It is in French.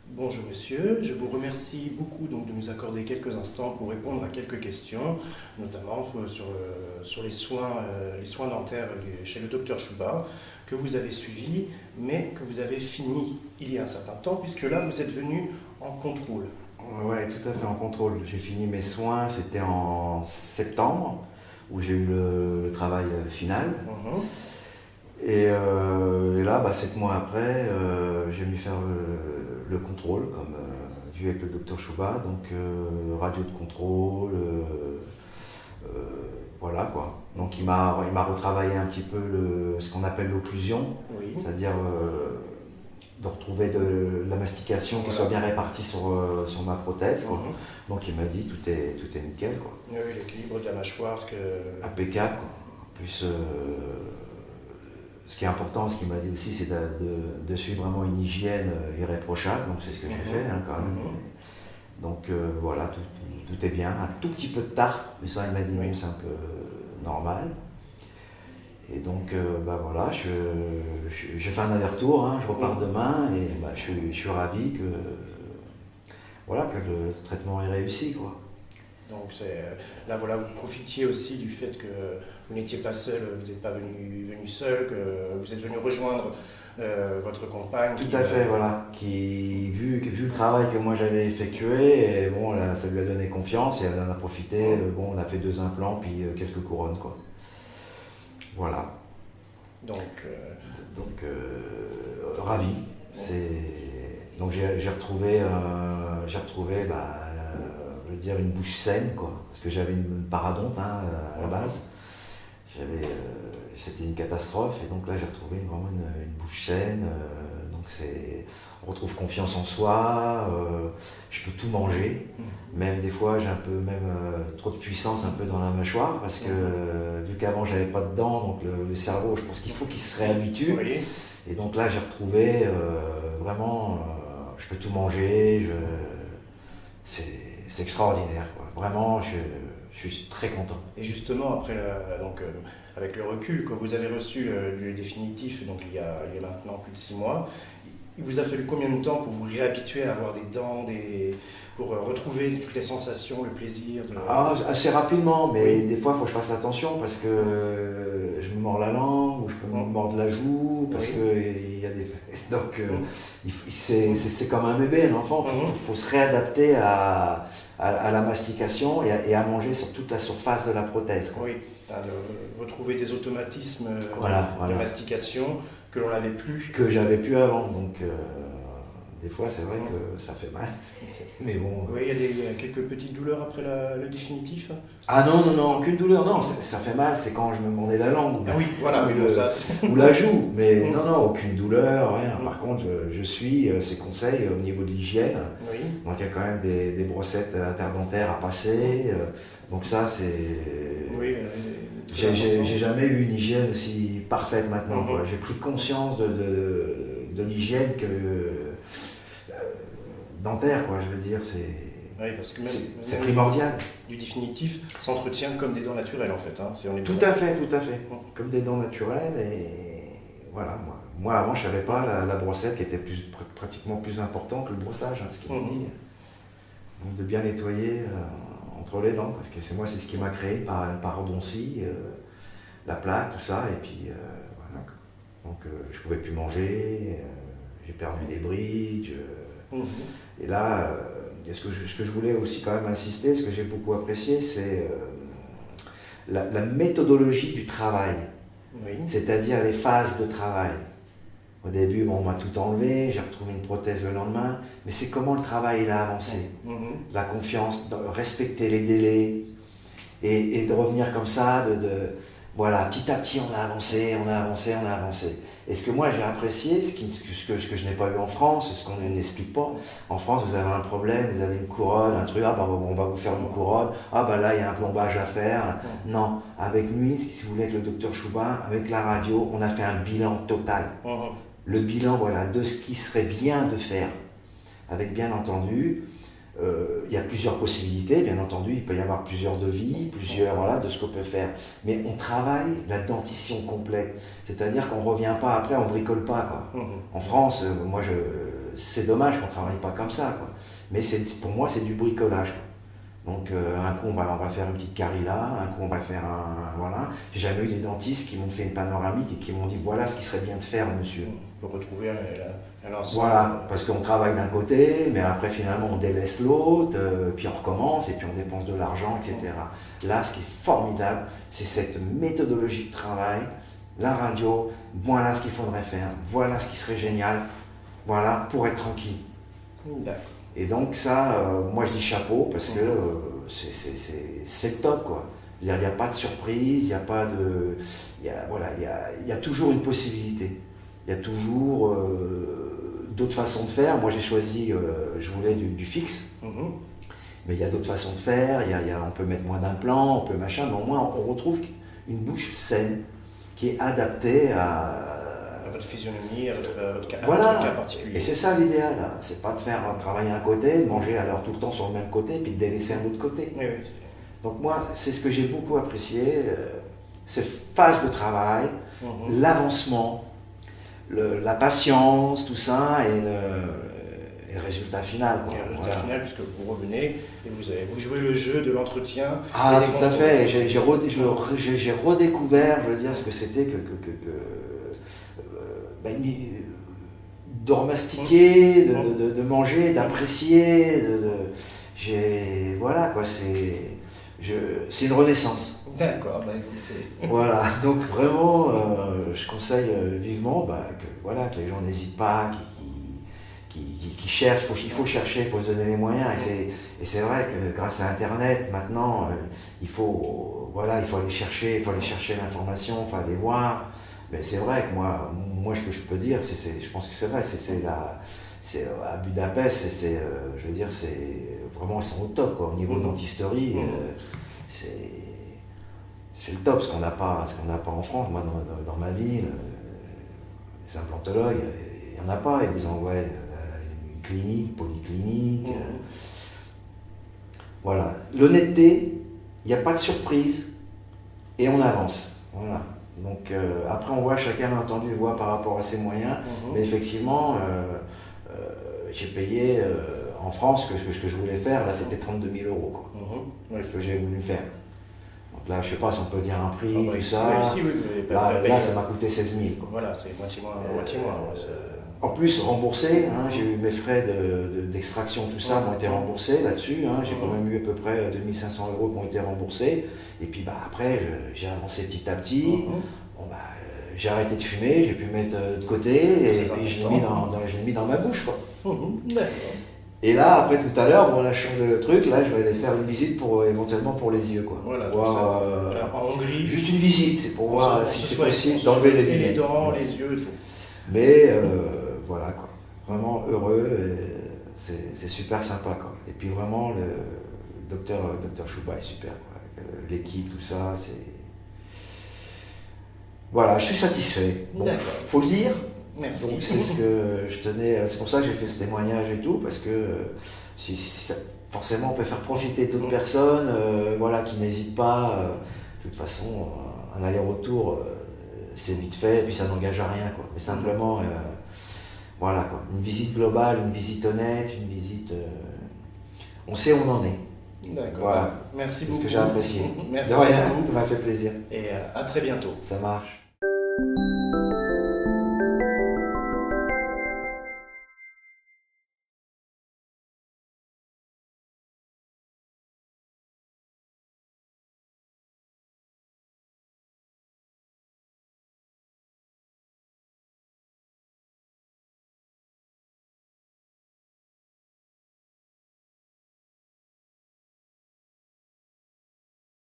Bonjour monsieur, je vous remercie beaucoup donc, de nous accorder quelques instants pour répondre à quelques questions, notamment sur les soins dentaires chez le docteur Chouba, que vous avez suivi, mais que vous avez fini il y a un certain temps, puisque là vous êtes venu en contrôle. Oui, tout à fait, en contrôle. J'ai fini mes soins, c'était en septembre, où j'ai eu le travail final. Et là, 7 mois après, j'ai venu faire le contrôle, comme vu avec le docteur Chouba, donc radio de contrôle, voilà quoi. Donc il m'a retravaillé un petit peu ce qu'on appelle l'occlusion, Oui. c'est-à-dire de retrouver de la mastication qui soit bien répartie sur ma prothèse, quoi. Donc il m'a dit tout est nickel, quoi. Oui, l'équilibre de la mâchoire. Impeccable, quoi. En plus, ce qui est important, ce qu'il m'a dit aussi, c'est de suivre vraiment une hygiène irréprochable. Donc c'est ce que j'ai fait quand même. Donc voilà, tout est bien. Un tout petit peu de tarte, mais ça il m'a dit même c'est un peu normal. Et donc voilà, je fais un aller-retour, je repars demain et je suis ravi que le traitement est réussi, quoi. Donc là voilà, vous profitiez aussi du fait que vous n'étiez pas seul, vous n'êtes pas venu seul, que vous êtes venu rejoindre votre compagne. Tout à fait, voilà, qui vu le travail que moi j'avais effectué, et bon là, ça lui a donné confiance et elle en a profité. Bon, on a fait 2 implants puis quelques couronnes, quoi. Voilà. Donc ravi. Donc j'ai retrouvé, je veux dire, une bouche saine, quoi, parce que j'avais une parodonte à la base. C'était une catastrophe, et donc là j'ai retrouvé vraiment une bouche saine. Donc on retrouve confiance en soi. Je peux tout manger, même des fois j'ai un peu trop de puissance un peu dans la mâchoire, parce que vu qu'avant j'avais pas de dents, donc le cerveau, je pense qu'il faut qu'il se réhabitue. Oui. Et donc là j'ai retrouvé vraiment, je peux tout manger. C'est extraordinaire, quoi. Vraiment, je suis très content. Et justement, après, avec le recul que vous avez reçu du définitif, donc il y a maintenant plus de 6 mois, il vous a fallu combien de temps pour vous réhabituer à avoir des dents, pour retrouver toutes les sensations, le plaisir Assez rapidement, mais des fois il faut que je fasse attention, parce que je me mords la langue, ou je peux me mordre la joue, parce qu'il y a des... Donc c'est comme un bébé, un enfant. Il faut se réadapter à la mastication et à manger sur toute la surface de la prothèse, quoi. Oui, de retrouver des automatismes de mastication que l'on n'avait plus. Que j'avais plus avant, donc des fois c'est vrai que ça fait mal. Mais bon. Oui, il y a quelques petites douleurs après le définitif. Ah non, aucune douleur, non, ça fait mal, c'est quand je me mordais la langue. Oui, voilà, ou la joue, mais non, aucune douleur, rien. Par contre, je suis ses conseils au niveau de l'hygiène. Oui. Donc il y a quand même des brossettes interdentaires à passer. Donc ça, c'est... Oui, j'ai jamais eu une hygiène aussi parfaite maintenant, quoi. J'ai pris conscience de l'hygiène dentaire, quoi, je veux dire, oui, parce que c'est primordial. Du définitif s'entretient comme des dents naturelles, en fait. Tout à fait. Comme des dents naturelles. Et voilà, moi avant, je savais pas la brossette qui était pratiquement plus importante que le brossage, ce qu'il m'a dit. Donc de bien nettoyer entre les dents, parce que c'est ce qui m'a créé une parodontie, la plaque, tout ça, et puis voilà. Donc je pouvais plus manger, j'ai perdu des bridges. Et là, ce que je voulais aussi quand même insister, ce que j'ai beaucoup apprécié, c'est la méthodologie du travail. Oui. C'est-à-dire les phases de travail. Au début, on m'a tout enlevé, j'ai retrouvé une prothèse le lendemain, mais c'est comment le travail il a avancé. La confiance, de respecter les délais, et de revenir comme ça, voilà, petit à petit on a avancé. Et ce que moi j'ai apprécié, ce que je n'ai pas eu en France, ce qu'on n'explique pas, en France vous avez un problème, vous avez une couronne, un truc, on va vous faire une couronne, là il y a un plombage à faire. Non, avec lui, si vous voulez, avec le docteur Chouba, avec la radio, on a fait un bilan total. Le bilan, voilà, de ce qui serait bien de faire, avec bien entendu il y a plusieurs possibilités, bien entendu, il peut y avoir plusieurs devis, voilà, de ce qu'on peut faire. Mais on travaille la dentition complète, c'est-à-dire qu'on ne revient pas après, on ne bricole pas, quoi. En France, c'est dommage qu'on ne travaille pas comme ça, quoi. Mais pour moi, c'est du bricolage, quoi. Donc un coup on va faire une petite carie là, un coup on va faire voilà. J'ai jamais eu des dentistes qui m'ont fait une panoramique et qui m'ont dit voilà ce qui serait bien de faire, monsieur. Pour retrouver l'ensemble. Voilà, parce qu'on travaille d'un côté, mais après finalement on délaisse l'autre, puis on recommence et puis on dépense de l'argent, etc. Là, ce qui est formidable, c'est cette méthodologie de travail, la radio, voilà ce qu'il faudrait faire, voilà ce qui serait génial, voilà, pour être tranquille. D'accord. Et donc ça, moi je dis chapeau parce que c'est le top, quoi. Il n'y a pas de surprise, il n'y a pas de... Il y a toujours une possibilité. Il y a toujours d'autres façons de faire. Moi j'ai choisi, je voulais du fixe. Mais il y a d'autres façons de faire. On peut mettre moins d'implants, on peut machin, mais au moins on retrouve une bouche saine qui est adaptée à votre physionomie, à votre cas particulier. Et c'est ça l'idéal, c'est pas de faire travailler un côté, de manger alors tout le temps sur le même côté, puis de délaisser un autre côté. Oui. Donc moi, c'est ce que j'ai beaucoup apprécié, cette phase de travail, l'avancement, la patience, tout ça, et le résultat final. Quoi. Et le résultat final, puisque vous revenez et vous jouez le jeu de l'entretien. Ah, tout à fait, j'ai redécouvert, je veux dire, ce que c'était de remastiquer, de manger, d'apprécier, voilà quoi, c'est une renaissance. D'accord, écoutez. Voilà, donc vraiment, je conseille vivement que les gens n'hésitent pas, qui cherchent, il faut chercher, il faut se donner les moyens, et c'est vrai que grâce à Internet, maintenant, il faut aller chercher, l'information, il faut aller voir. Mais c'est vrai que moi ce que je peux dire, je pense que c'est vrai, c'est à Budapest, je veux dire, c'est vraiment, ils sont au top, quoi, au niveau dentisterie, c'est le top, ce qu'on n'a pas en France. Moi, dans ma ville, les implantologues, il n'y en a pas, ils vous envoient une clinique, polyclinique. Voilà, l'honnêteté, il n'y a pas de surprise, et on avance, voilà. Donc après on voit, chacun a entendu voit par rapport à ses moyens, mais effectivement j'ai payé en France ce que je voulais faire, là c'était 32 000 €, quoi. Ce que j'ai voulu faire. Donc là je sais pas si on peut dire un prix, tout ça. Là ça m'a coûté 16 000. Quoi. Voilà, c'est moitié moins. En plus remboursé, j'ai eu mes frais d'extraction, tout ça m'ont été remboursés là-dessus. J'ai quand même eu à peu près 2500 € qui ont été remboursés. Et puis après, j'ai avancé petit à petit. J'ai arrêté de fumer, j'ai pu mettre de côté et puis je l'ai mis dans ma bouche, quoi. Et là, après tout à l'heure, on a changé le truc. Là, je vais aller faire une visite éventuellement pour les yeux, quoi. Voilà, en Hongrie. Juste une visite, c'est pour voir si c'est possible d'enlever les dents, les yeux et tout. Mais voilà, quoi. Vraiment heureux, c'est super sympa, quoi. Et puis vraiment, le docteur Chouba est super, quoi. L'équipe, tout ça, c'est... Voilà, je suis satisfait. Donc, faut le dire. Merci. Donc c'est ce que je tenais, c'est pour ça que j'ai fait ce témoignage et tout, parce que forcément on peut faire profiter d'autres personnes, qui n'hésitent pas. De toute façon, un aller-retour, c'est vite fait, et puis ça n'engage à rien, quoi. Mais simplement, quoi. Une visite globale, une visite honnête, une visite. On sait où on en est. D'accord. Voilà. Merci beaucoup. C'est ce que j'ai apprécié. Merci de rien, beaucoup. ça m'a fait plaisir. Et à très bientôt. Ça marche.